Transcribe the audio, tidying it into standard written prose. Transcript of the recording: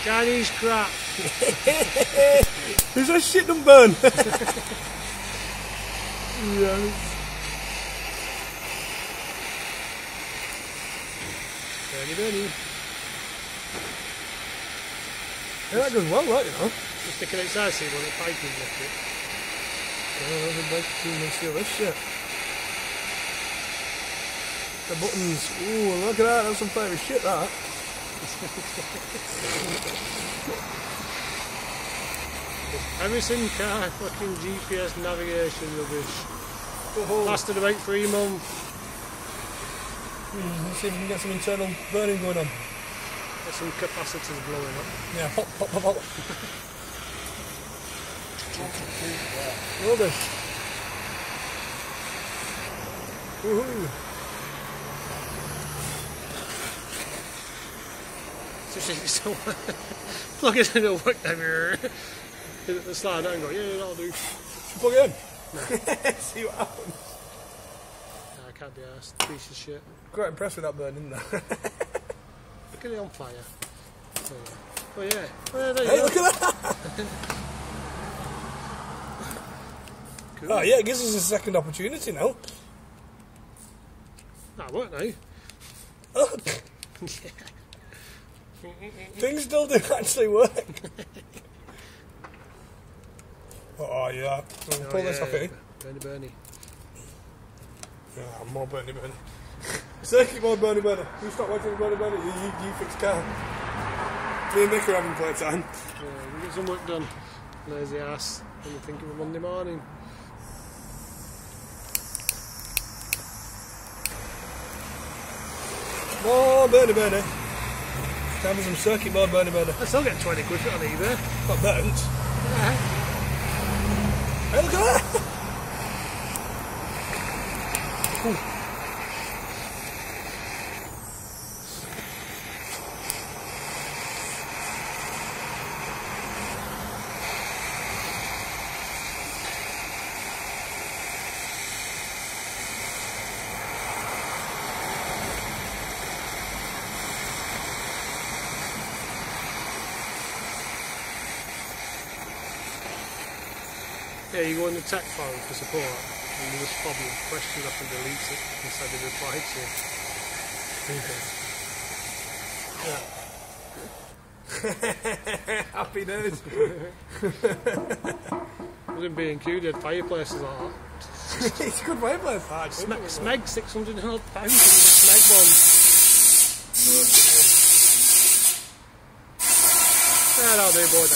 Chinese crap. Is that shit done burn? Yeah. Burny. Yeah, that goes well, that, you know. Just stick it outside, see when the piping left it. Yeah, there's a big team and see all this shit. The buttons. Ooh, look at that. That's some fiery shit, that. ERISIN car, fucking GPS navigation rubbish. Lasted about 3 months. Let's see if we can get some internal burning going on. Get some capacitors blowing up. Yeah, pop. Rubbish. Woohoo. So plug it in, it'll work down here. Hit it the slide out and go, yeah, that'll do. Plug it in. No. See what happens. No, I can't be arsed. Piece of shit. Quite impressed with that burn, isn't there? Look at it on fire. Oh yeah. Oh, yeah, there you Hey, go. look at that! Cool. Oh yeah, it gives us a second opportunity now. That worked now. Oh. Things still do actually work. Oh yeah, so we'll pull this off here. Burny. Yeah, more burny. Circuit mode burny. You stop watching burny. You fix car. Me and Mick are having playtime. Yeah, we get some work done. Lazy ass. When you think of a Monday morning. More burny. Time for some circuit mode burny. I still get 20 quid for it on eBay. Not burnt. Yeah. Hey, look at that! Ooh. Yeah, you go in the tech forum for support and you just fob your question up and delete it instead of reply to it. Yeah. Happy days. Within B&Q did fireplaces like that. It's a good fireplace. Smeg, 600 and odd pounds in the Smeg one. Yeah, that'll do, boy,